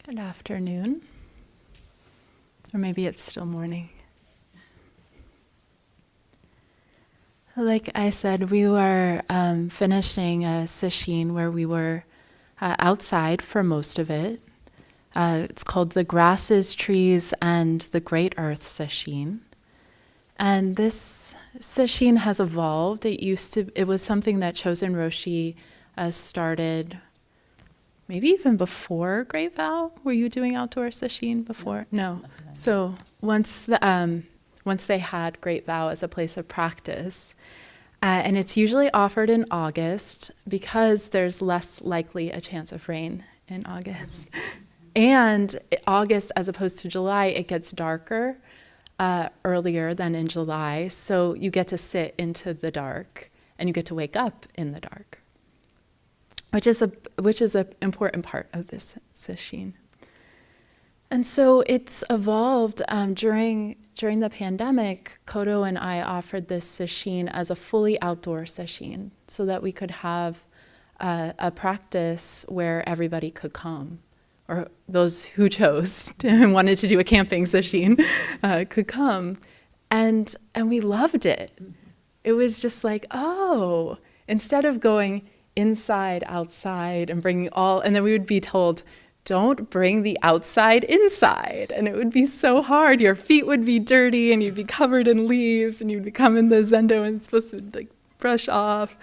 Good afternoon. Or maybe it's still morning. Like I said, we were finishing a sesshin where we were outside for most of it. It's called the Grasses, Trees, and the Great Earth sesshin. And this sesshin has evolved. It was something that Chosen Roshi started maybe even before Great Vow. Were you doing outdoor sesshin before? No. So once they had Great Vow as a place of practice, and it's usually offered in August because there's less likely a chance of rain in August. And August, as opposed to July, it gets darker earlier than in July. So you get to sit into the dark and you get to wake up in the dark, which is an important part of this sesshin. And so it's evolved during the pandemic. Kodo and I offered this sesshin as a fully outdoor sesshin so that we could have a practice where everybody could come, or those who chose and wanted to do a camping sesshin could come. And we loved it. It was just like, oh, instead of going inside, outside, and bringing and then we would be told, don't bring the outside inside. And it would be so hard. Your feet would be dirty and you'd be covered in leaves and you'd become in the zendo and supposed to brush off.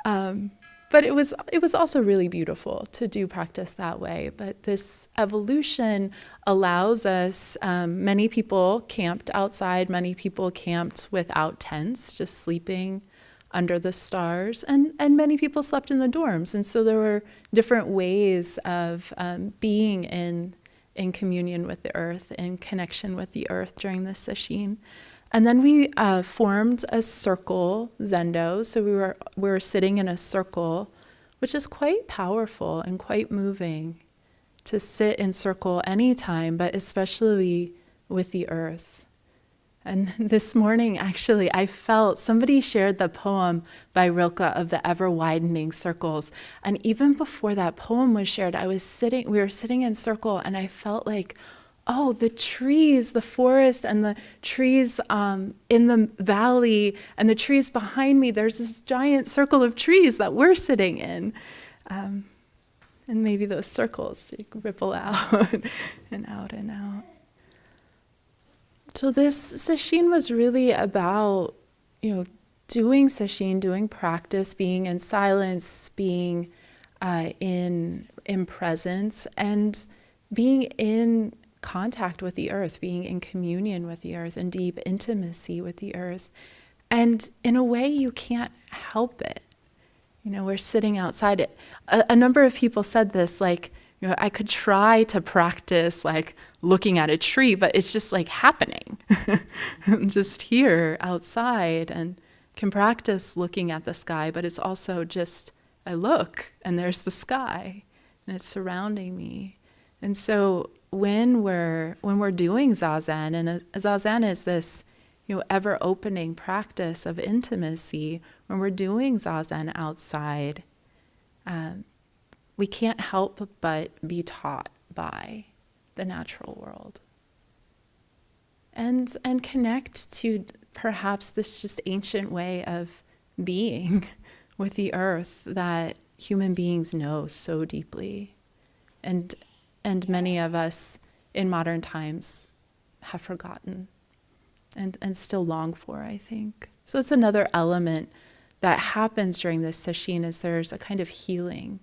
But it was also really beautiful to do practice that way. But this evolution allows us, many people camped outside, many people camped without tents, just sleeping under the stars, and many people slept in the dorms. And so there were different ways of being in communion with the earth, in connection with the earth during this sesshin. And then we formed a circle zendo. So we were sitting in a circle, which is quite powerful and quite moving to sit in circle anytime, but especially with the earth. And this morning, actually, I felt somebody shared the poem by Rilke of the ever-widening circles. And even before that poem was shared, we were sitting in circle, and I felt like, oh, the trees, the forest, and the trees in the valley, and the trees behind me, there's this giant circle of trees that we're sitting in. And maybe those circles ripple out and out and out. So this sesshin was really about, doing sesshin, doing practice, being in silence, being in presence, and being in contact with the earth, being in communion with the earth, and deep intimacy with the earth. And in a way, you can't help it. We're sitting outside. A number of people said this, I could try to practice looking at a tree, but it's just happening. I'm just here outside and can practice looking at the sky, but it's also just, I look and there's the sky and it's surrounding me. And so when we're doing zazen, and zazen is this ever opening practice of intimacy, when we're doing zazen outside, we can't help but be taught by the natural world. And connect to perhaps this just ancient way of being with the earth that human beings know so deeply. And many of us in modern times have forgotten and still long for, I think. So it's another element that happens during this sesshin, is there's a kind of healing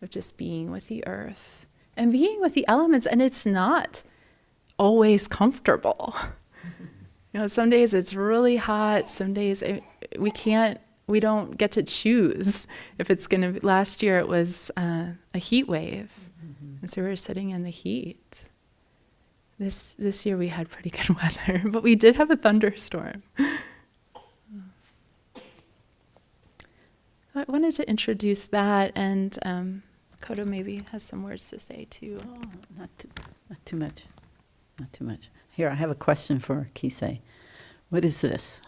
of just being with the earth and being with the elements. And it's not always comfortable. Some days it's really hot. Some days we don't get to choose if it's going to, last year it was a heat wave. And so we were sitting in the heat. This year we had pretty good weather, but we did have a thunderstorm. I wanted to introduce that, and Kodo maybe has some words to say too. Oh, not too much. Not too much. Here, I have a question for Kisei. What is this?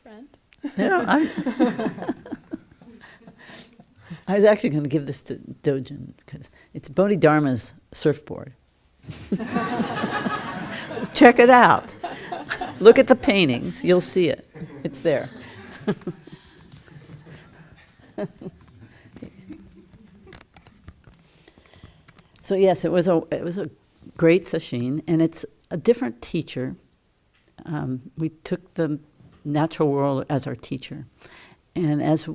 friend. Yeah, I was actually going to give this to Dojin because it's Bodhidharma's surfboard. Check it out. Look at the paintings. You'll see it. It's there. So yes, it was a great sesshin, and it's a different teacher. We took the natural world as our teacher, and as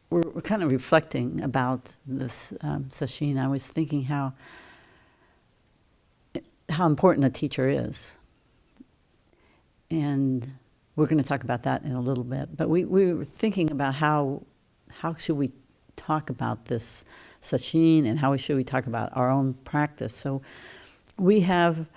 we're kind of reflecting about this sesshin, I was thinking how important a teacher is, and we're going to talk about that in a little bit. But we were thinking about how should we talk about this sesshin, and how should we talk about our own practice. So we have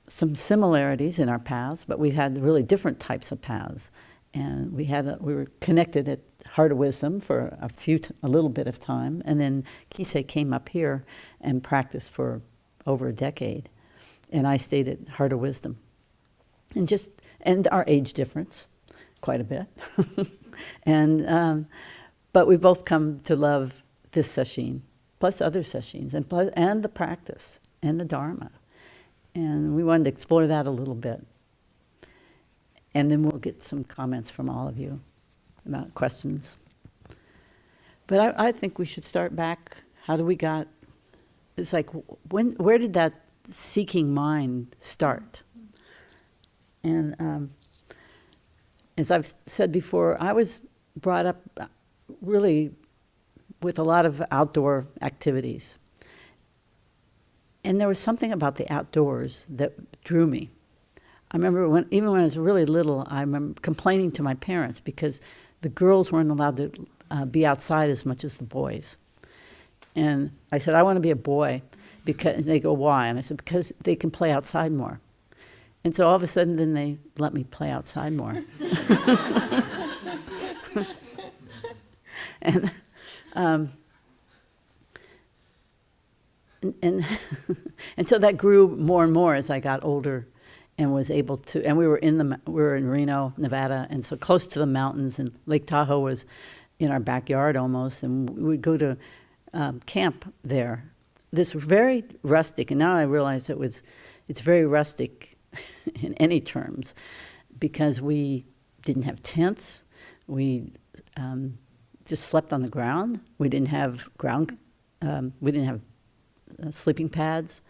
some similarities in our paths, but we had really different types of paths. And we were connected at Heart of Wisdom for a little bit of time, and then Kisei came up here and practiced for over a decade, and I stayed at Heart of Wisdom. And our age difference, quite a bit, but we both come to love this sesshin, plus other sesshins, and the practice and the Dharma, and we wanted to explore that a little bit. And then we'll get some comments from all of you about questions. But I think we should start back. It's like, where did that seeking mind start? And as I've said before, I was brought up really with a lot of outdoor activities. And there was something about the outdoors that drew me. I remember even when I was really little, I remember complaining to my parents because the girls weren't allowed to be outside as much as the boys. And I said, I want to be a boy. And they go, why? And I said, because they can play outside more. And so all of a sudden, then they let me play outside more. and and so that grew more and more as I got older, and was able to. And we were in Reno, Nevada, and so close to the mountains. And Lake Tahoe was in our backyard almost, and we would go to camp there. This very rustic, and now I realize it's very rustic in any terms, because we didn't have tents. We just slept on the ground. We didn't have sleeping pads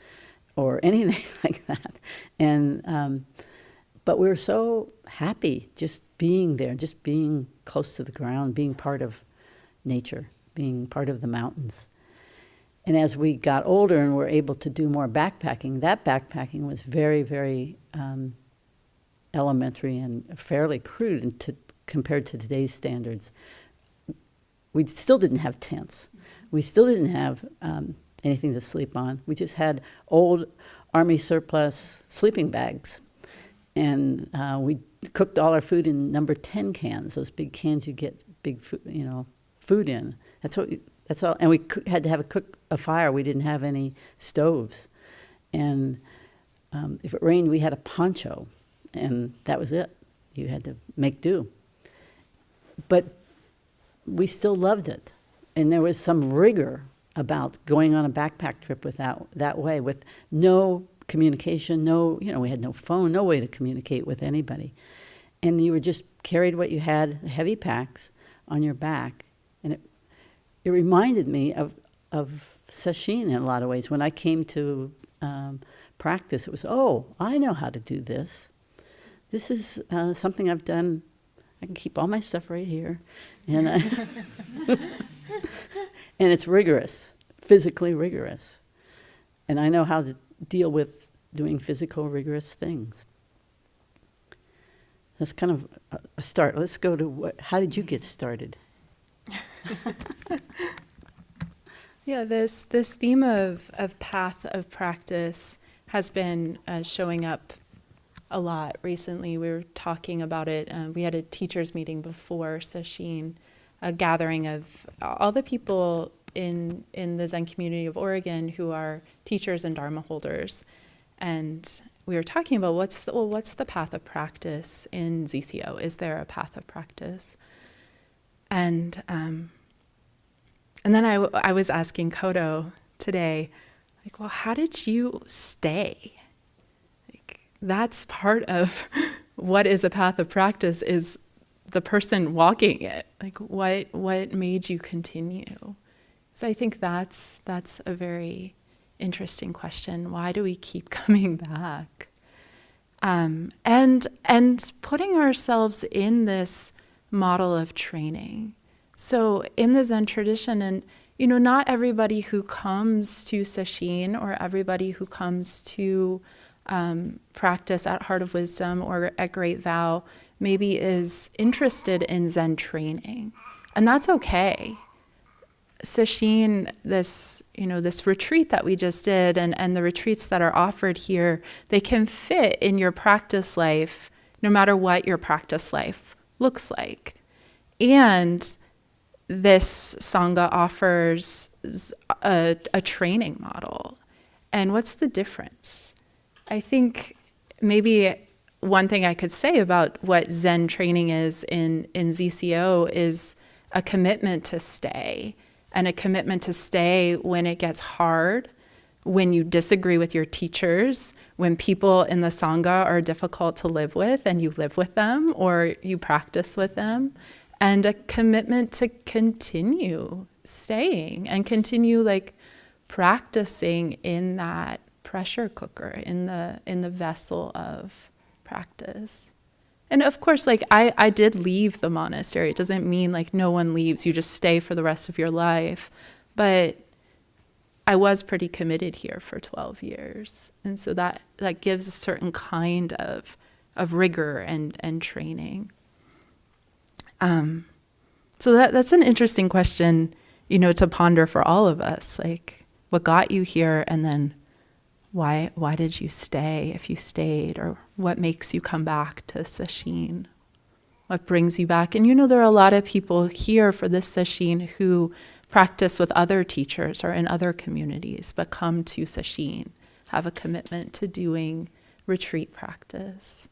or anything like that. And but we were so happy just being there, just being close to the ground, being part of nature, being part of the mountains. And as we got older and were able to do more backpacking, that backpacking was very, very elementary and fairly crude compared to today's standards. We still didn't have tents. We still didn't have anything to sleep on. We just had old Army surplus sleeping bags. And we cooked all our food in number 10 cans, those big cans you get big food in. That's all. And we had to have a fire. We didn't have any stoves. And if it rained, we had a poncho. And that was it. You had to make do. But we still loved it. And there was some rigor about going on a backpack trip that way, with no communication, we had no phone, no way to communicate with anybody. And you were just carried what you had, heavy packs on your back. And it reminded me of sesshin in a lot of ways. When I came to practice, it was, I know how to do this. This is something I've done. I can keep all my stuff right here. And and it's rigorous, physically rigorous. And I know how to deal with doing physical, rigorous things. That's kind of a start. Let's go to how did you get started? Yeah, this theme of path of practice has been showing up a lot recently. We were talking about it. We had a teachers meeting before sesshin, a gathering of all the people in the Zen community of Oregon who are teachers and Dharma holders. And we were talking about what's the path of practice in ZCO? Is there a path of practice? And then I was asking Kodo today, like, well, how did you stay? Like, that's part of what is a path of practice, is the person walking it. Like, what made you continue? So I think that's a very interesting question. Why do we keep coming back? And putting ourselves in this model of training. So in the Zen tradition, and not everybody who comes to sesshin or everybody who comes to practice at Heart of Wisdom or at Great Vow maybe is interested in Zen training, and that's okay. Sesshin, this retreat that we just did, and the retreats that are offered here, they can fit in your practice life, no matter what your practice life looks like. And this Sangha offers a training model. And what's the difference? I think maybe one thing I could say about what Zen training is in ZCO is a commitment to stay, and a commitment to stay when it gets hard, when you disagree with your teachers, when people in the Sangha are difficult to live with and you live with them or you practice with them, and a commitment to continue staying and continue practicing in that pressure cooker, in the vessel of practice. And of course, I did leave the monastery. It doesn't mean no one leaves, you just stay for the rest of your life. But I was pretty committed here for 12 years. And so that gives a certain kind of rigor and training. So that's an interesting question, to ponder for all of us. What got you here, and then why did you stay if you stayed, or what makes you come back to sesshin? What brings you back? And there are a lot of people here for this sesshin who practice with other teachers or in other communities, but come to sesshin, have a commitment to doing retreat practice.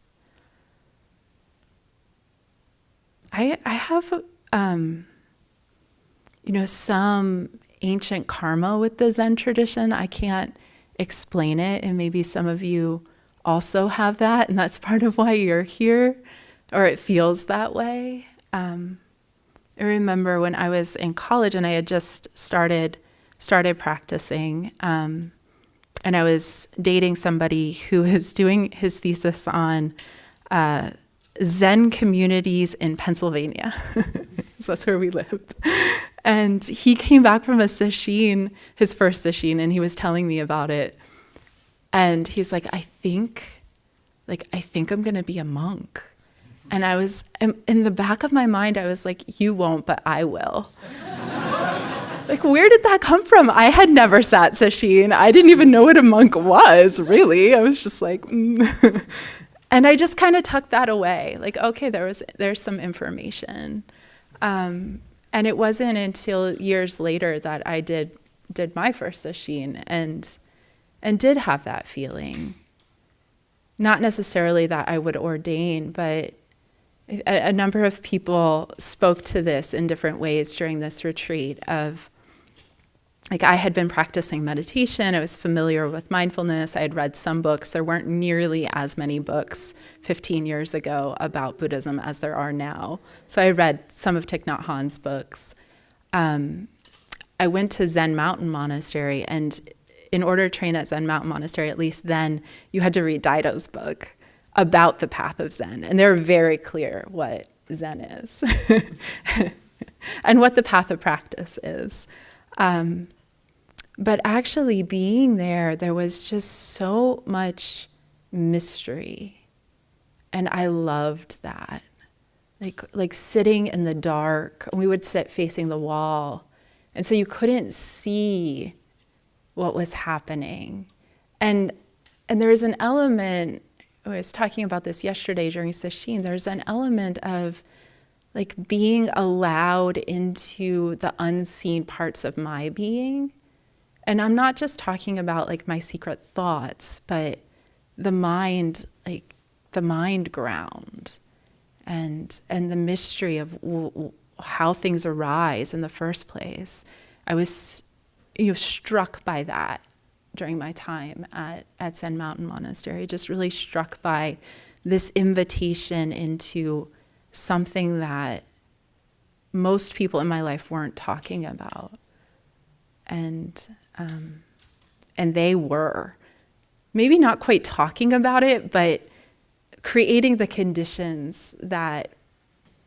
I have, some ancient karma with the Zen tradition. I can't explain it, and maybe some of you also have that, and that's part of why you're here, or it feels that way. I remember when I was in college and I had just started practicing, and I was dating somebody who was doing his thesis on Zen communities in Pennsylvania. So that's where we lived. And he came back from a sesshin, his first sesshin, and he was telling me about it. And he's like, I think I'm going to be a monk. And I was, in the back of my mind, I was like, you won't, but I will. Where did that come from? I had never sat sesshin. I didn't even know what a monk was, really. I was just like, And I just kind of tucked that away. Okay, there's some information. And it wasn't until years later that I did my first sesshin and did have that feeling. Not necessarily that I would ordain, but a number of people spoke to this in different ways during this retreat of, I had been practicing meditation, I was familiar with mindfulness, I had read some books. There weren't nearly as many books 15 years ago about Buddhism as there are now. So I read some of Thich Nhat Hanh's books. I went to Zen Mountain Monastery, and in order to train at Zen Mountain Monastery, at least then, you had to read Daido's book about the path of Zen. And they're very clear what Zen is and what the path of practice is. But actually being there was just so much mystery. And I loved that. Like sitting in the dark, we would sit facing the wall. And so you couldn't see what was happening. And there's an element, I was talking about this yesterday during sesshin, there's an element of being allowed into the unseen parts of my being. And I'm not just talking about my secret thoughts, but the mind, like the mind ground, and the mystery of how things arise in the first place. I was, struck by that during my time at Zen Mountain Monastery, just really struck by this invitation into something that most people in my life weren't talking about. And they were. Maybe not quite talking about it, but creating the conditions that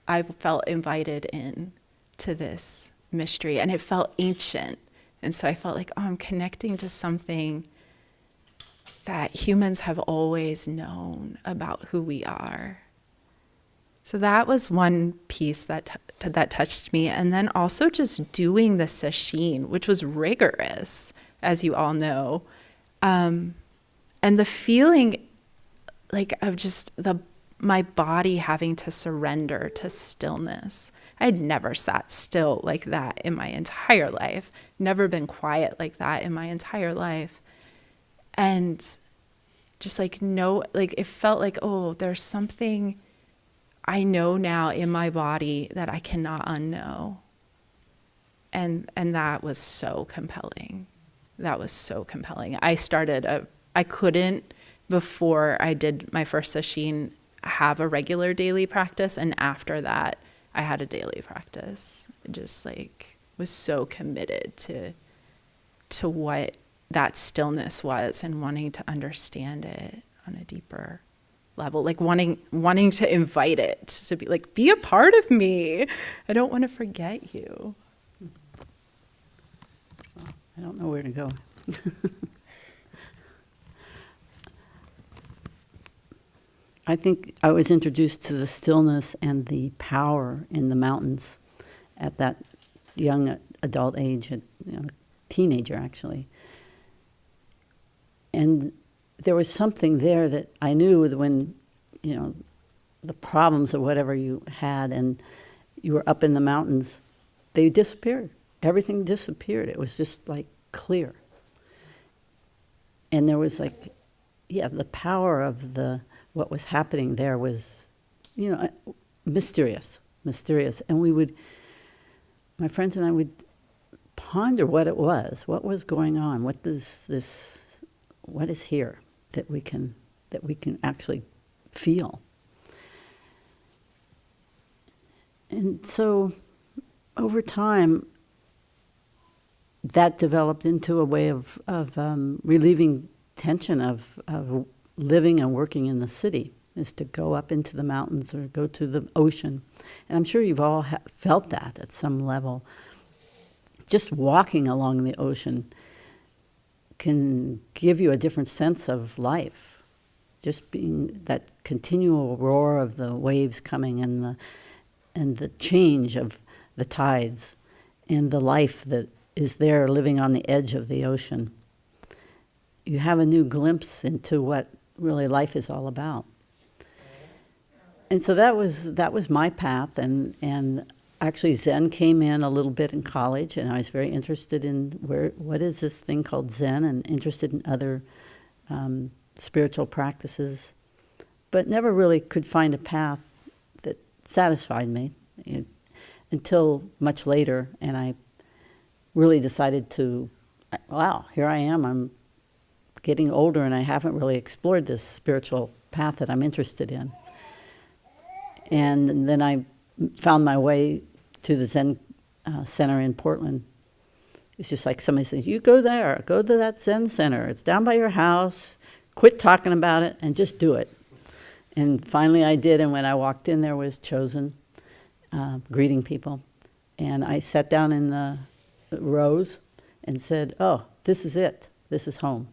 I felt invited in to this mystery. And it felt ancient. And so I felt like, I'm connecting to something that humans have always known about who we are. So that was one piece that touched me. And then also just doing the sesshin, which was rigorous, as you all know. And the feeling like of just my body having to surrender to stillness. I'd never sat still like that in my entire life, never been quiet like that in my entire life. And just it felt like, there's something I know now in my body that I cannot unknow. And that was so compelling. That was so compelling. I couldn't, before I did my first sesshin, have a regular daily practice. And after that, I had a daily practice. Just was so committed to what that stillness was and wanting to understand it on a deeper level, wanting to invite it to be a part of me. I don't want to forget you. I don't know where to go. I think I was introduced to the stillness and the power in the mountains at that young adult age, teenager actually. And there was something there that I knew when, the problems or whatever you had and you were up in the mountains, they disappeared. Everything disappeared. It was just clear. And there was the power of what was happening there was, mysterious. And my friends and I would ponder what it was, what was going on, what is here that we can actually feel. And so over time, that developed into a way of relieving tension of living and working in the city, is to go up into the mountains or go to the ocean. And I'm sure you've all felt that at some level. Just walking along the ocean can give you a different sense of life. Just being that continual roar of the waves coming and the change of the tides and the life that is there living on the edge of the ocean. You have a new glimpse into what really life is all about. And so that was my path, and actually Zen came in a little bit in college, and I was very interested in what is this thing called Zen, and interested in other spiritual practices, but never really could find a path that satisfied me until much later, and I really decided here I am, I'm getting older and I haven't really explored this spiritual path that I'm interested in. And then I found my way to the Zen center in Portland. It's just like somebody says, you go there, go to that Zen center. It's down by your house. Quit talking about it and just do it. And finally I did, and when I walked in, there was Chosen greeting people. And I sat down in the rows and said, this is it. This is home.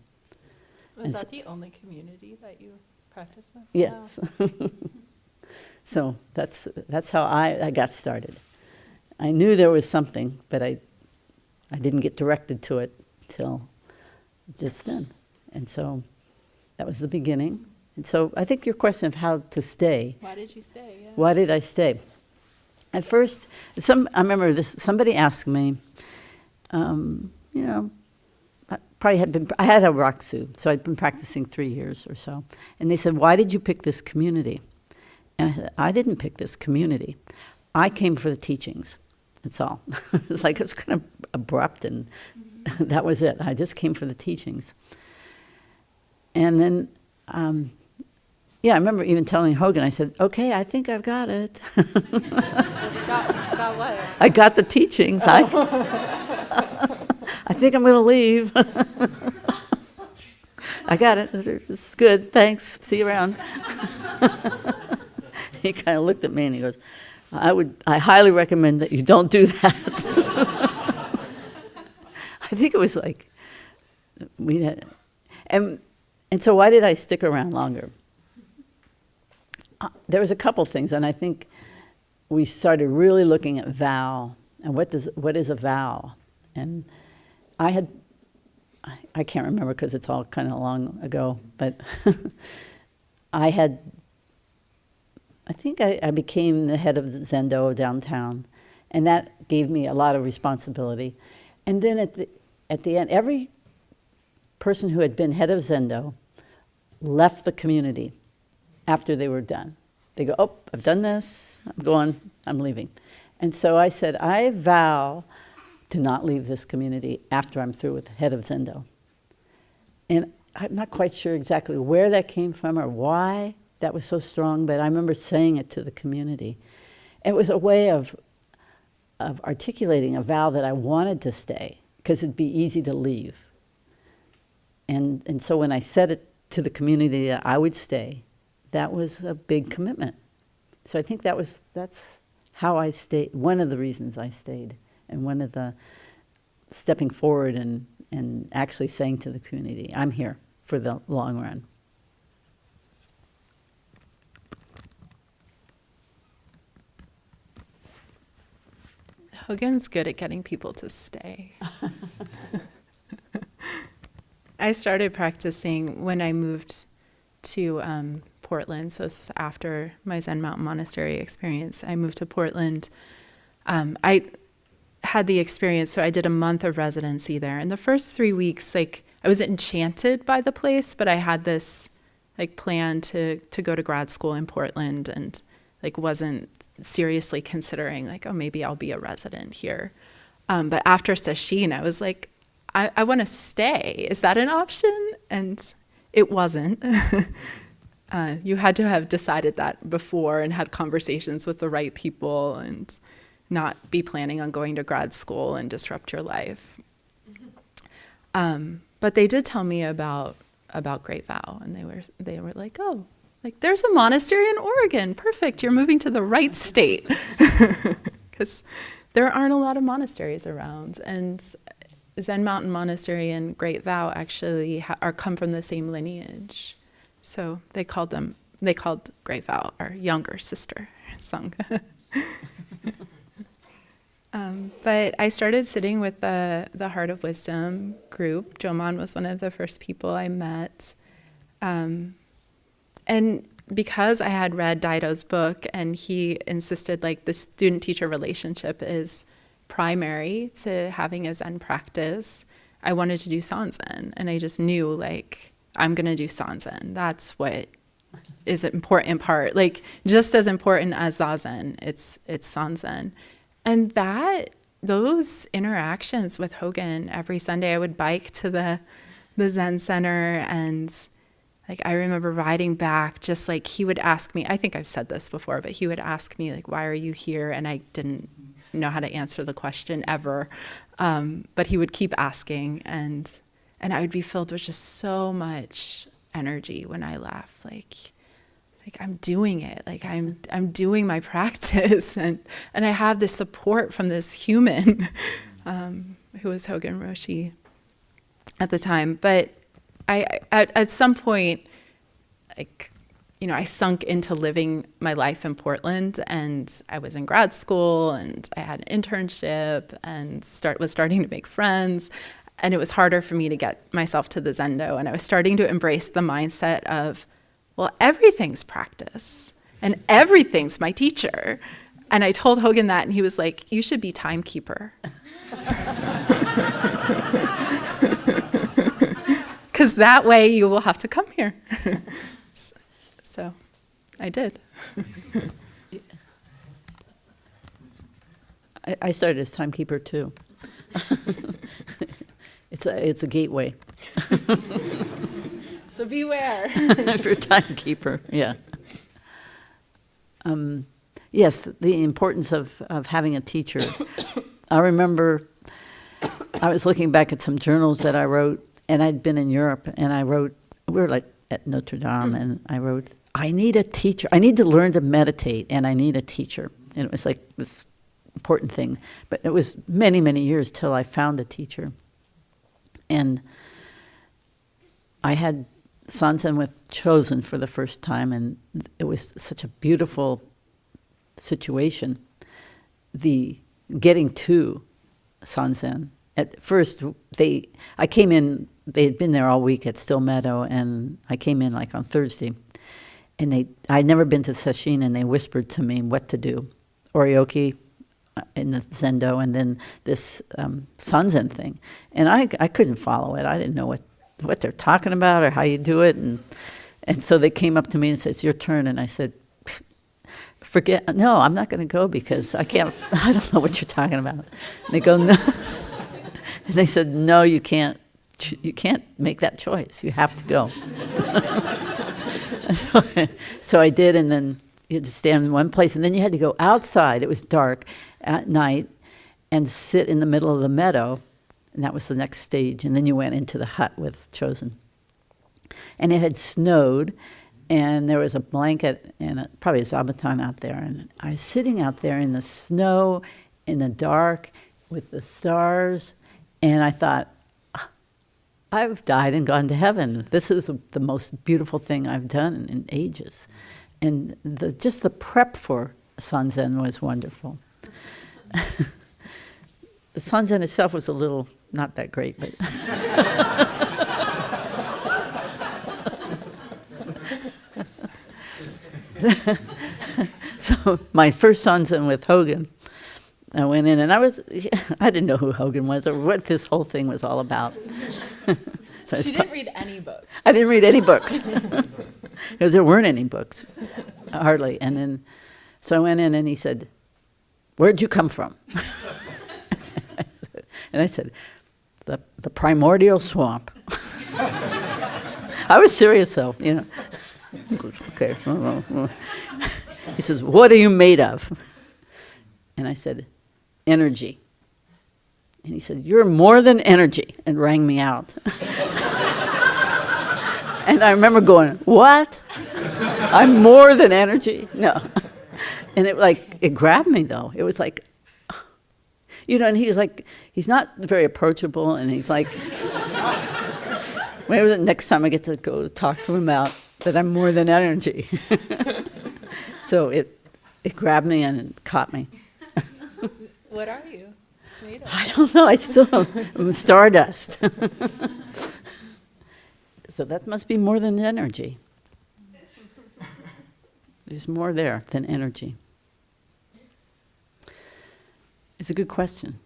Was that the only community that you practiced with? Yes. Wow. So that's how I got started. I knew there was something, but I didn't get directed to it till just then. And so that was the beginning. And so I think your question of how to stay. Why did you stay? Yeah. Why did I stay? At first, I remember this. Somebody asked me, probably I had a Raksu, so I'd been practicing 3 years or so. And they said, why did you pick this community? And I said, I didn't pick this community. I came for the teachings. That's all. It was kind of abrupt, and that was it. I just came for the teachings. And then, I remember even telling Hogan, I said, okay, I think I've got it. Got what? I got the teachings. I think I'm going to leave. I got it. It's good. Thanks. See you around. He kind of looked at me and he goes, I highly recommend that you don't do that. I think it was and so why did I stick around longer? There was a couple things, and I think we started really looking at vow and what is a vow. And I can't remember because it's all kind of long ago, but I think I became the head of the Zendo downtown, and that gave me a lot of responsibility. And then at the end, every person who had been head of Zendo left the community after they were done. They go, oh, I've done this, I'm going, I'm leaving. And so I said, I vow to not leave this community after I'm through with head of Zendo. And I'm not quite sure exactly where that came from or why that was so strong, but I remember saying it to the community. It was a way of articulating a vow that I wanted to stay, because it'd be easy to leave. And so when I said it to the community that I would stay, that was a big commitment. So I think that's how I stayed, one of the reasons I stayed, and one of the stepping forward and actually saying to the community, I'm here for the long run. Hogan's good at getting people to stay. I started practicing when I moved to Portland. So after my Zen Mountain Monastery experience, I moved to Portland. I had the experience, so I did a month of residency there. And the first 3 weeks, I was enchanted by the place, but I had this plan to go to grad school in Portland, and wasn't seriously considering oh, maybe I'll be a resident here. But after sesshin, I was like, I want to stay. Is that an option? And it wasn't. You had to have decided that before and had conversations with the right people and not be planning on going to grad school and disrupt your life. But they did tell me about Great Vow, and they were like, oh, there's a monastery in Oregon. Perfect. You're moving to the right state. Because there aren't a lot of monasteries around. And Zen Mountain Monastery and Great Vow actually come from the same lineage. So they called Great Vow our younger sister, Sangha. But I started sitting with the Heart of Wisdom group. Joman was one of the first people I met. And because I had read Daido's book, and he insisted the student-teacher relationship is primary to having a Zen practice, I wanted to do Sanzen. And I just knew, I'm going to do Sanzen. That's what is an important part. Just as important as Zazen, it's Sanzen. And those interactions with Hogan, every Sunday I would bike to the Zen Center, and I remember riding back, just he would ask me, I think I've said this before, but he would ask me, why are you here? And I didn't know how to answer the question ever. But he would keep asking, and I would be filled with just so much energy when I left. I'm doing it. I'm doing my practice, and I have this support from this human, who was Hogan Roshi at the time. But I at some point, I sunk into living my life in Portland, and I was in grad school, and I had an internship, and was starting to make friends, and it was harder for me to get myself to the Zendo, and I was starting to embrace the mindset of, well, everything's practice, and everything's my teacher. And I told Hogan that, and he was like, you should be timekeeper. because that way you will have to come here. So I did. I started as timekeeper too. It's a gateway. So beware. For a timekeeper, yeah. Yes, the importance of having a teacher. I remember I was looking back at some journals that I wrote, and I'd been in Europe, and we were like at Notre Dame, and I wrote, I need a teacher. I need to learn to meditate, and I need a teacher. And it was like this important thing. But it was many, many years till I found a teacher. And I had Sanzen with Chosen for the first time, and it was such a beautiful situation. The getting to Sanzen. At first, I came in, they had been there all week at Still Meadow, and I came in like on Thursday. And I'd never been to Sesshin, and they whispered to me what to do. Oryoki in the Zendo, and then this Sanzen thing. And I couldn't follow it. I didn't know what they're talking about or how you do it. And so they came up to me and said, it's your turn. And I said, no, I'm not going to go because I don't know what you're talking about. And they go, no. And they said, no, you can't make that choice. You have to go. So I did, and then you had to stand in one place, and then you had to go outside. It was dark at night, and sit in the middle of the meadow, and that was the next stage. And then you went into the hut with Chosen. And it had snowed, and there was a blanket and probably a zabuton out there. And I was sitting out there in the snow, in the dark, with the stars, and I thought, I've died and gone to heaven. This is the most beautiful thing I've done in ages. And just the prep for Sanzen was wonderful. The Sanzen itself was a little not that great, but so my first Sanzen with Hogan, I went in and I didn't know who Hogan was or what this whole thing was all about. So she didn't read any books. I didn't read any books because there weren't any books, hardly. And then, so I went in and he said, "Where'd you come from?" And I said, the primordial swamp. I was serious though, you know. Okay. He says, "What are you made of?" And I said, "Energy." And he said, "You're more than energy," and rang me out. And I remember going, "What? I'm more than energy?" No. And it grabbed me though. It was like, you know, and he's not very approachable, and he's like, maybe the next time I get to go talk to him about that I'm more than energy. So it grabbed me and it caught me. What are you made of? I don't know. I'm stardust. So that must be more than energy. There's more there than energy. It's a good question.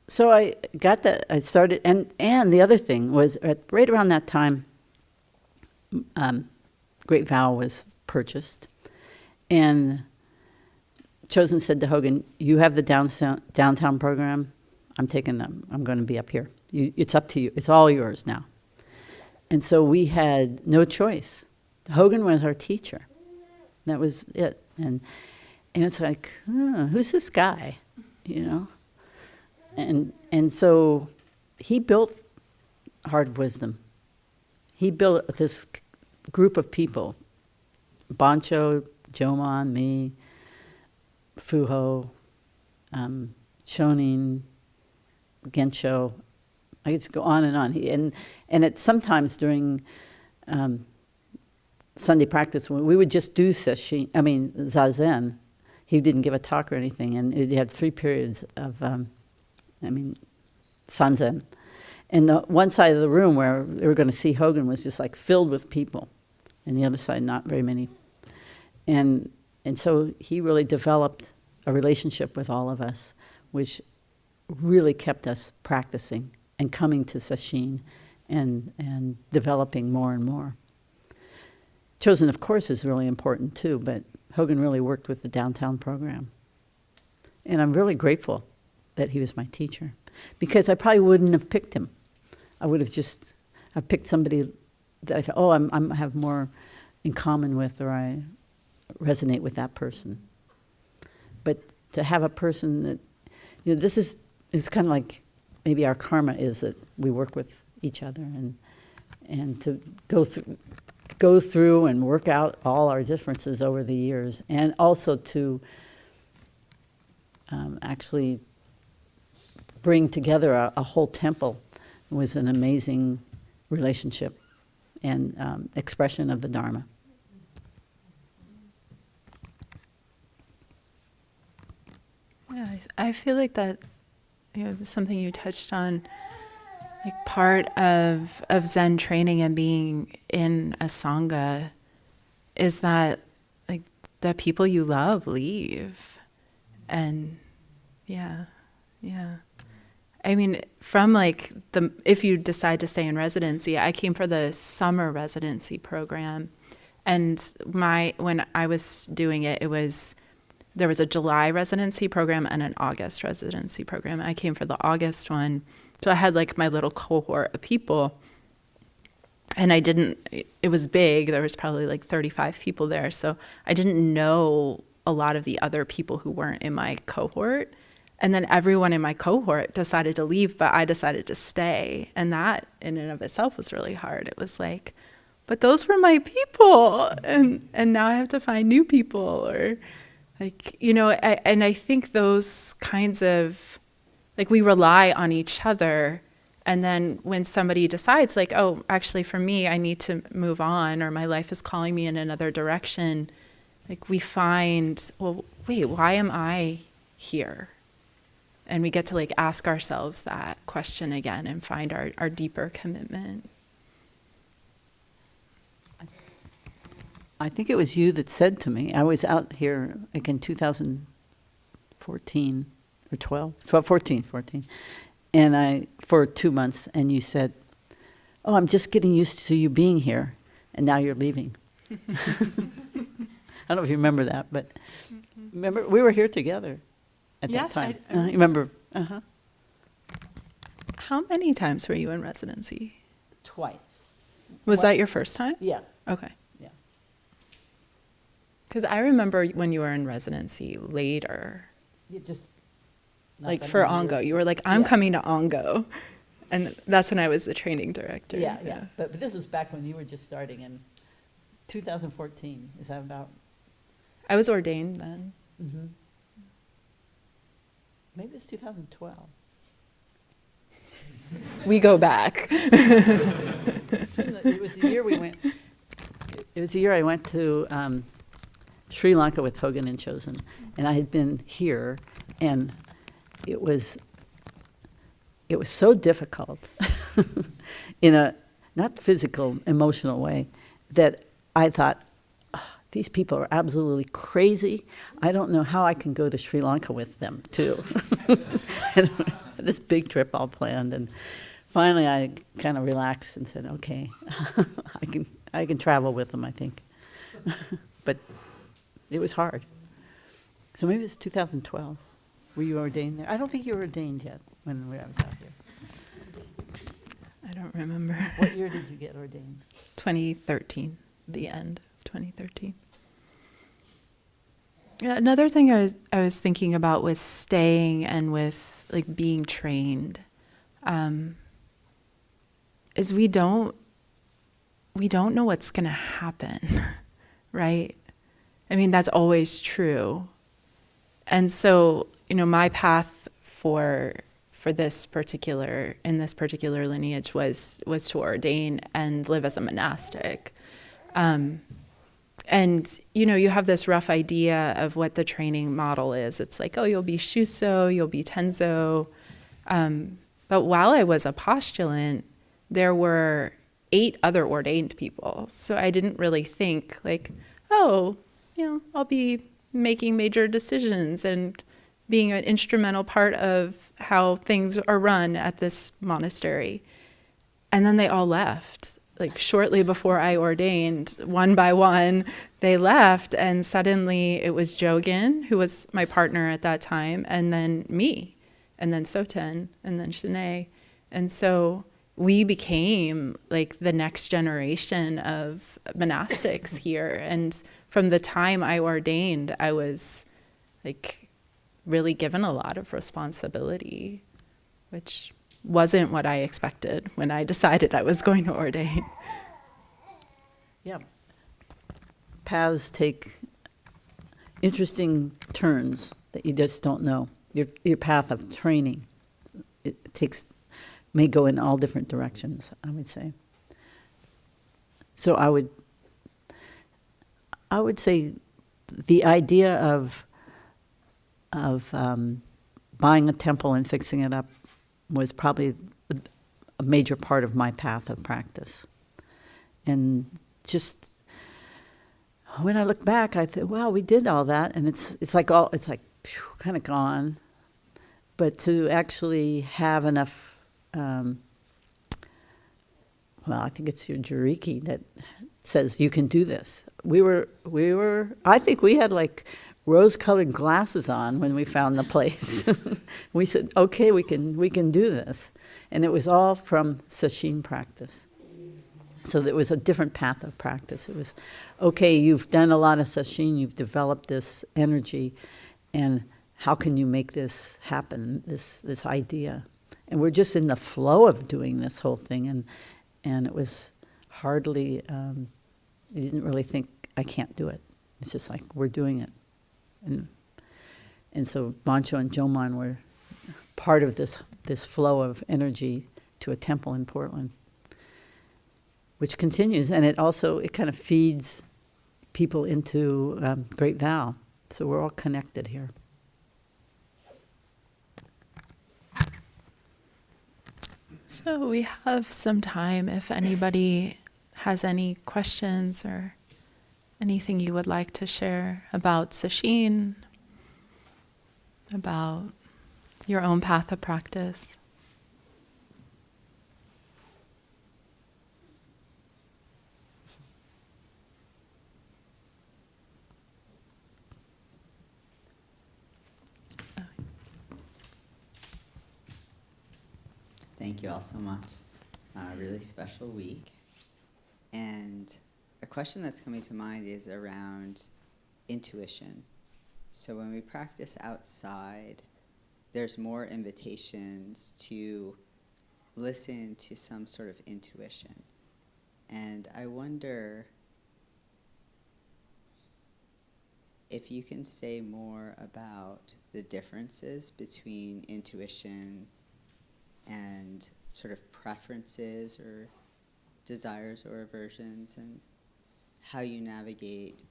So I got that. I started, and the other thing was right around that time, Great Vow was purchased, and Chosen said to Hogan, "You have the downtown program. I'm going to be up here. It's up to you. It's all yours now." And so we had no choice. Hogan was our teacher. That was it. And it's like, who's this guy? You know? And so he built Heart of Wisdom. He built this group of people. Bancho, Jomon, me, Fuho, Shonin, Gensho. I could just go on and on. And it sometimes during Sunday practice, when we would just do Zazen. He didn't give a talk or anything, and it had 3 periods of, Sanzen. And the one side of the room where we were going to see Hogan was just like filled with people, and the other side not very many. And so he really developed a relationship with all of us, which really kept us practicing and coming to sesshin and developing more and more. Chosen, of course, is really important too, but Hogan really worked with the downtown program. And I'm really grateful that he was my teacher, because I probably wouldn't have picked him. I would have just picked somebody that I thought, oh, I have more in common with, or I resonate with that person. But to have a person that, this is kind of like maybe our karma is that we work with each other, and to go through and work out all our differences over the years, and also to actually bring together a whole temple was an amazing relationship and expression of the Dharma. Yeah, I feel like that, something you touched on, like part of Zen training and being in a Sangha is that, like, the people you love leave. And yeah. I mean, from like if you decide to stay in residency, I came for the summer residency program, and when I was doing it, there was a July residency program and an August residency program. I came for the August one, so I had like my little cohort of people, and it was big. There was probably like 35 people there, so I didn't know a lot of the other people who weren't in my cohort. And then everyone in my cohort decided to leave, but I decided to stay. And that in and of itself was really hard. It was like, but those were my people. And now I have to find new people, or like, and I think those kinds of, like, we rely on each other. And then when somebody decides like, oh, actually for me, I need to move on, or my life is calling me in another direction, like we find, well, wait, why am I here? And we get to like ask ourselves that question again and find our deeper commitment. I think it was you that said to me, I was out here like in 2014 or 14, and for 2 months, and you said, oh, I'm just getting used to you being here, and now you're leaving. I don't know if you remember that, but remember, we were here together at that time. You remember? Uh-huh. How many times were you in residency? Twice. Was that your first time? Yeah. Okay. Yeah. Because I remember when you were in residency later. You just like for Ongo. You were like, I'm coming to Ongo. And that's when I was the training director. Yeah. But this was back when you were just starting in 2014. Is that about? I was ordained then. Mm-hmm. Maybe it's 2012. We go back. It was the year we went. It was the year I went to Sri Lanka with Hogan and Chosen, and I had been here, and it was so difficult in a not physical, emotional way that I thought, these people are absolutely crazy. I don't know how I can go to Sri Lanka with them, too. And this big trip all planned. And finally, I kind of relaxed and said, okay, I can travel with them, I think. But it was hard. So maybe it's 2012. Were you ordained there? I don't think you were ordained yet when I was out here. I don't remember. What year did you get ordained? 2013, the end. 2013. Yeah, another thing I was thinking about with staying and with like being trained, is we don't know what's going to happen, right? I mean, that's always true. And so, my path for this particular lineage was to ordain and live as a monastic. And, you have this rough idea of what the training model is. It's like, oh, you'll be Shuso, you'll be Tenzo. But while I was a postulant, there were 8 other ordained people. So I didn't really think like, oh, I'll be making major decisions and being an instrumental part of how things are run at this monastery. And then they all left. Like shortly before I ordained, one by one, they left. And suddenly it was Jogin, who was my partner at that time, and then me, and then Soten, and then Shanae. And so we became like the next generation of monastics here. And from the time I ordained, I was like really given a lot of responsibility, which wasn't what I expected when I decided I was going to ordain. Yeah. Paths take interesting turns that you just don't know. Your path of training, may go in all different directions, I would say. So I would say the idea of buying a temple and fixing it up was probably a major part of my path of practice. And just when I look back, I thought, wow, we did all that, and it's like kind of gone. But to actually have enough, well, I think it's your Jiriki that says you can do this. I think we had like rose-colored glasses on when we found the place. We said, okay, we can do this. And it was all from sesshin practice. So there was a different path of practice. It was, okay, you've done a lot of sesshin, you've developed this energy, and how can you make this happen, this idea? And we're just in the flow of doing this whole thing, and it was hardly, you didn't really think, I can't do it. It's just like, we're doing it. And so Bancho and Joman were part of this flow of energy to a temple in Portland, which continues, and it kind of feeds people into Great Vow. So we're all connected here. So we have some time if anybody has any questions or anything you would like to share about sesshin, about your own path of practice. Thank you all so much. A really special week. And a question that's coming to mind is around intuition. So when we practice outside, there's more invitations to listen to some sort of intuition. And I wonder if you can say more about the differences between intuition and sort of preferences or desires or aversions, and how you navigate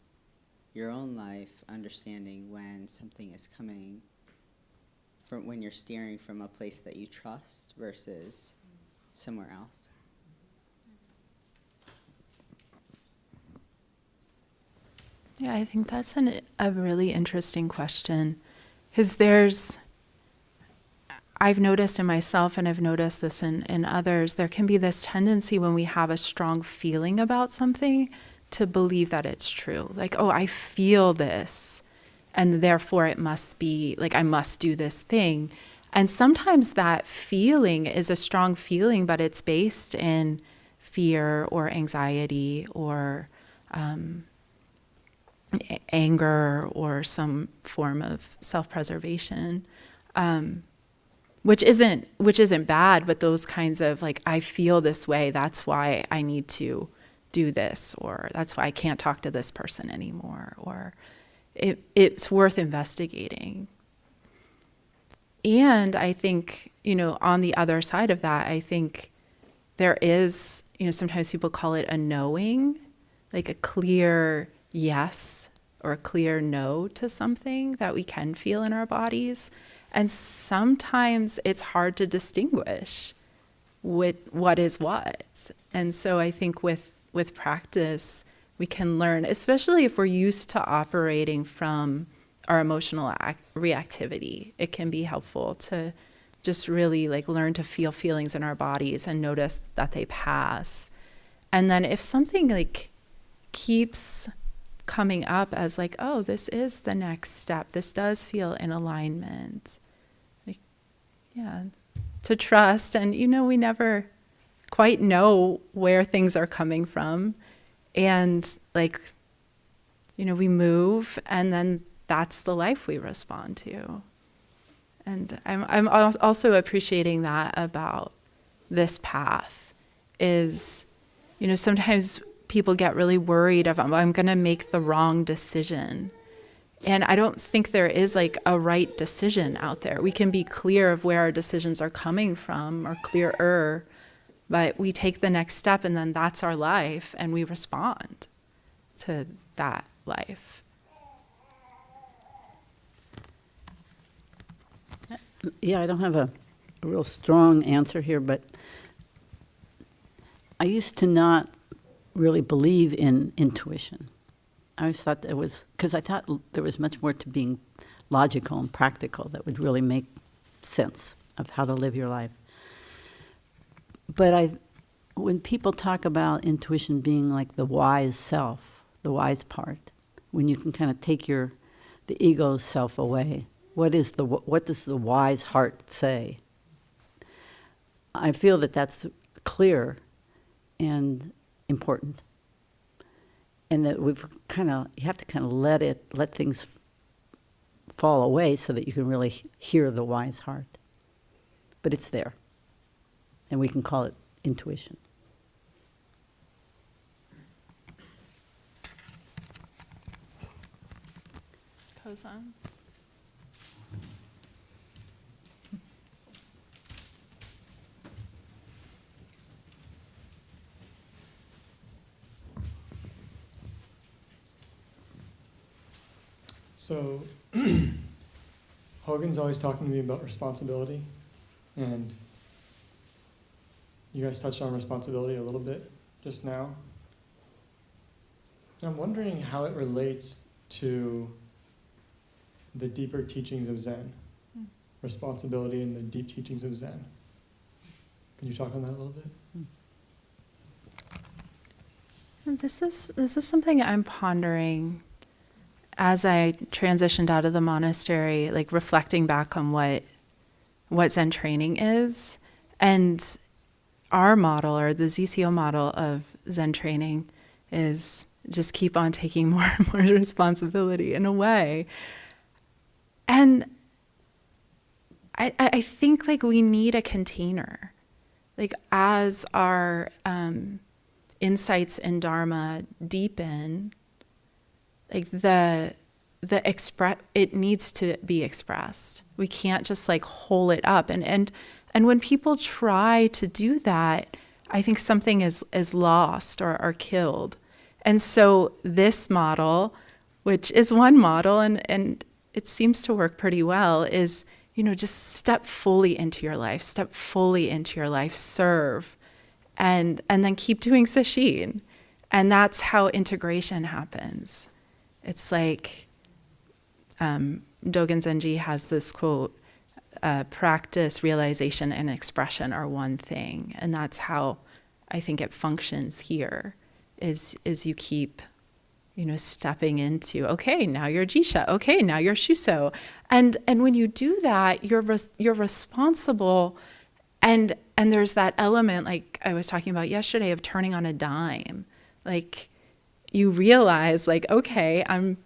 your own life, understanding when something is coming from when you're steering from a place that you trust versus somewhere else. Yeah, I think that's a really interesting question, because I've noticed in myself, and I've noticed this in others, there can be this tendency when we have a strong feeling about something to believe that it's true. Like, oh, I feel this, and therefore it must be, like, I must do this thing. And sometimes that feeling is a strong feeling, but it's based in fear or anxiety or anger or some form of self-preservation. Which isn't bad, but those kinds of like, I feel this way, that's why I need to do this, or that's why I can't talk to this person anymore, or it's worth investigating. And I think, on the other side of that, I think there is, sometimes people call it a knowing, like a clear yes or a clear no to something that we can feel in our bodies. And sometimes it's hard to distinguish what is what. And so I think with practice, we can learn, especially if we're used to operating from our emotional reactivity. It can be helpful to just really like learn to feel feelings in our bodies and notice that they pass. And then if something like keeps coming up as like, oh, this is the next step, this does feel in alignment, like, yeah, to trust. And we never quite know where things are coming from, and like, we move, and then that's the life we respond to. And I'm also appreciating that about this path is, sometimes people get really worried about, I'm going to make the wrong decision. And I don't think there is like a right decision out there. We can be clear of where our decisions are coming from, or clearer, but we take the next step, and then that's our life, and we respond to that life. Yeah, I don't have a real strong answer here, but I used to not really believe in intuition. I always thought there was, because I thought there was much more to being logical and practical that would really make sense of how to live your life. But when people talk about intuition being like the wise self, the wise part, when you can kind of take the ego self away, what does the wise heart say? I feel that that's clear and important, and that you have to kind of let things fall away so that you can really hear the wise heart. But it's there, and we can call it intuition. Goes on. So, Hogan's always talking to me about responsibility, and you guys touched on responsibility a little bit just now. And I'm wondering how it relates to the deeper teachings of Zen, responsibility and the deep teachings of Zen. Can you talk on that a little bit? This is something I'm pondering as I transitioned out of the monastery, like reflecting back on what Zen training is. And our model, or the ZCO model of Zen training, is just keep on taking more and more responsibility in a way. And I think like we need a container. Like as our insights in Dharma deepen, like it needs to be expressed. We can't just like hold it up. And when people try to do that, I think something is lost or killed. And so this model, which is one model, and it seems to work pretty well, is, just step fully into your life, serve, and then keep doing sesshin. And that's how integration happens. It's like Dogen Zenji has this quote, practice, realization, and expression are one thing. And that's how I think it functions here, is you keep, stepping into, okay, now you're Jisha, okay, now you're Shuso. And when you do that, you're responsible, and there's that element, like I was talking about yesterday, of turning on a dime. Like, you realize, like, okay, I'm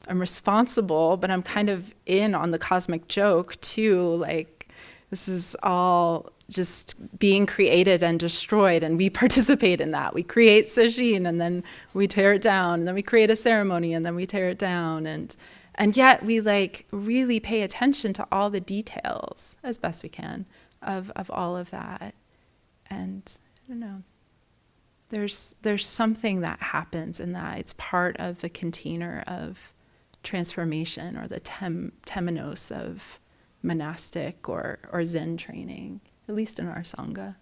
responsible, but I'm kind of in on the cosmic joke too. Like, this is all just being created and destroyed, and we participate in that. We create sesshin, and then we tear it down, and then we create a ceremony, and then we tear it down, and yet we like really pay attention to all the details as best we can of all of that. And I don't know. There's something that happens in that. It's part of the container of transformation, or the temenos of monastic or Zen training, at least in our Sangha.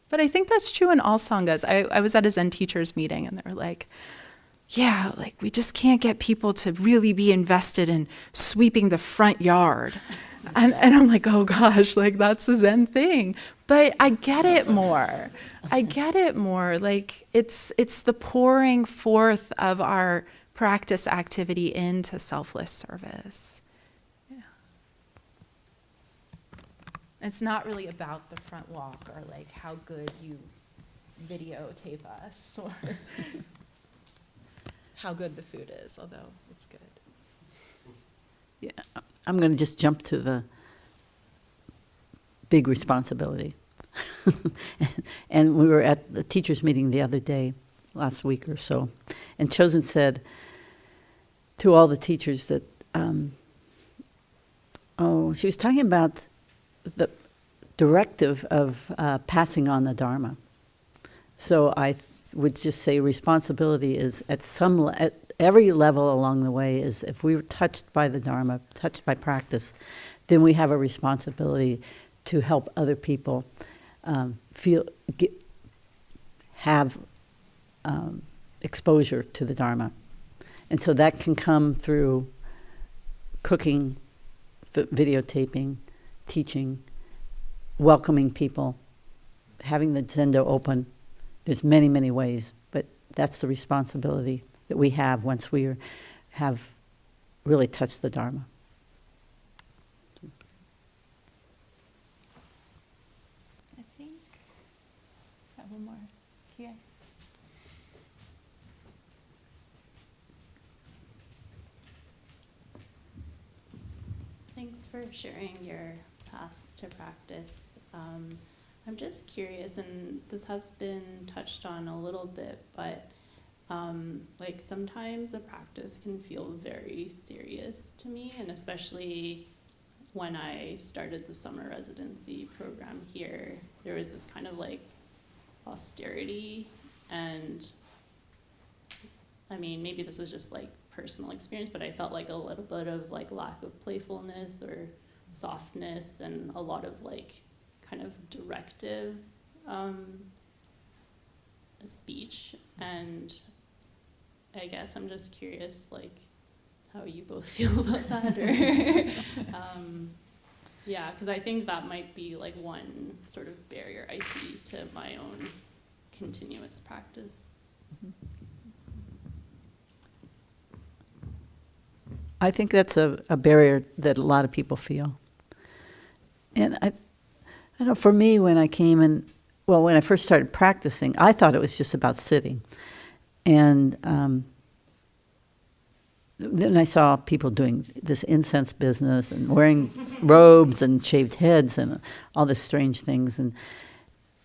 But I think that's true in all Sanghas. I was at a Zen teachers meeting, and they were like, yeah, like we just can't get people to really be invested in sweeping the front yard. And I'm like, oh gosh, like that's a Zen thing. But I get it more. I get it more. Like it's the pouring forth of our practice activity into selfless service. Yeah. It's not really about the front walk or like how good you videotape us or how good the food is, although it's good. Yeah, I'm going to just jump to the big responsibility. And we were at the teachers' meeting the other day, last week or so, and Chosen said to all the teachers that, she was talking about the directive of passing on the Dharma. So I would just say responsibility is at every level along the way is if we were touched by the Dharma, touched by practice, then we have a responsibility to help other people have exposure to the Dharma. And so that can come through cooking, videotaping, teaching, welcoming people, having the zendo open. There's many, many ways, but that's the responsibility that we have once we have really touched the Dharma. I think I have one more here. Thanks for sharing your paths to practice. I'm just curious, and this has been touched on a little bit, but like sometimes the practice can feel very serious to me, and especially when I started the summer residency program here, there was this kind of like austerity, and I mean, maybe this is just like personal experience, but I felt like a little bit of like lack of playfulness or softness and a lot of like kind of directive speech. And I guess I'm just curious like how you both feel about that, or yeah, because I think that might be like one sort of barrier I see to my own continuous practice. I think that's a barrier that a lot of people feel. And I know for me, when I came in, well, when I first started practicing, I thought it was just about sitting. And then I saw people doing this incense business and wearing robes and shaved heads and all these strange things. And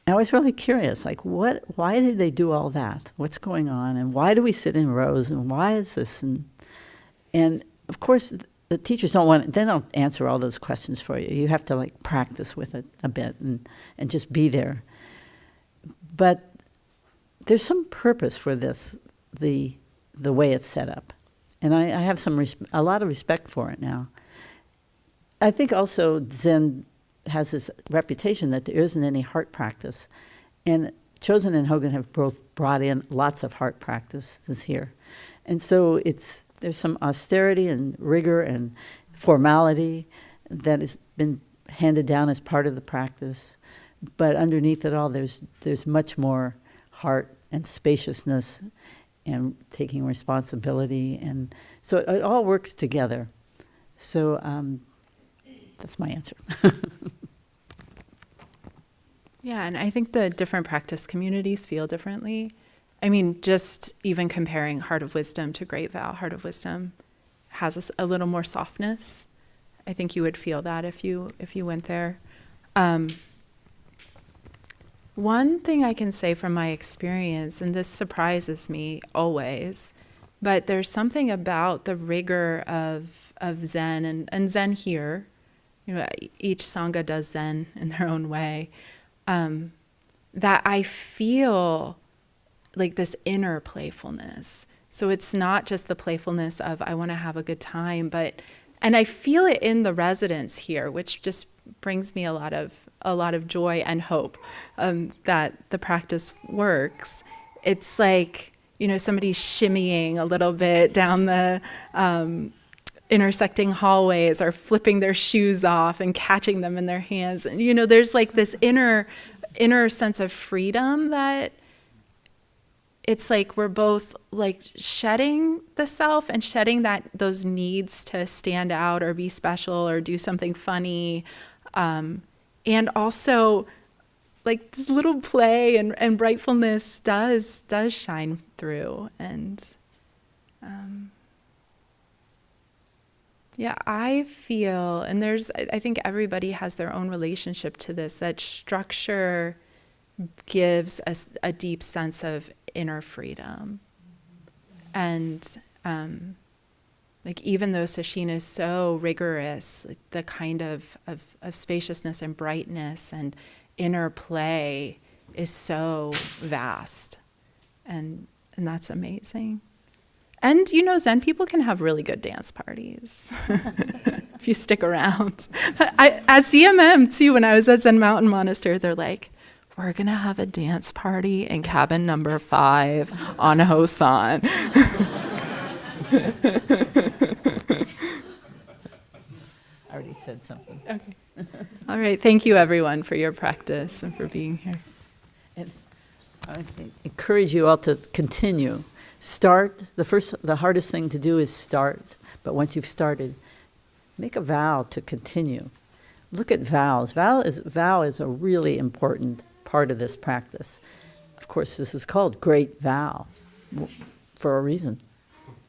I was really curious, like, why did they do all that? What's going on? And why do we sit in rows? And why is this? And of course, the teachers they don't answer all those questions for you. You have to like practice with it a bit and just be there. But there's some purpose for this, the way it's set up. And I have a lot of respect for it now. I think also Zen has this reputation that there isn't any heart practice. And Chosen and Hogan have both brought in lots of heart practices here. And so there's some austerity and rigor and formality that has been handed down as part of the practice. But underneath it all, there's much more heart and spaciousness and taking responsibility. And so it all works together. So that's my answer. Yeah, and I think the different practice communities feel differently. I mean, just even comparing Heart of Wisdom to Great Vow, Heart of Wisdom has a little more softness. I think you would feel that if you went there. One thing I can say from my experience, and this surprises me always, but there's something about the rigor of Zen and Zen here. You know, each Sangha does Zen in their own way. That I feel like this inner playfulness. So it's not just the playfulness of I want to have a good time, and I feel it in the residents here, which just brings me a lot of joy and hope that the practice works. It's like somebody's shimmying a little bit down the intersecting hallways, or flipping their shoes off and catching them in their hands. And, there's like this inner sense of freedom that it's like we're both like shedding the self and shedding those needs to stand out or be special or do something funny. And also like this little play and brightfulness does shine through. And yeah, I feel, and I think everybody has their own relationship to this, that structure gives us a deep sense of inner freedom. And like even though sesshin is so rigorous, like the kind of spaciousness and brightness and inner play is so vast. And that's amazing. And Zen people can have really good dance parties if you stick around. At CMM too, when I was at Zen Mountain Monastery, they're like, we're going to have a dance party in cabin number 5 on Hosan. I already said something. Okay. All right. Thank you, everyone, for your practice and for being here. And I encourage you all to continue. Start. The hardest thing to do is start. But once you've started, make a vow to continue. Look at vows. Vow is a really important part of this practice. Of course, this is called Great Vow for a reason.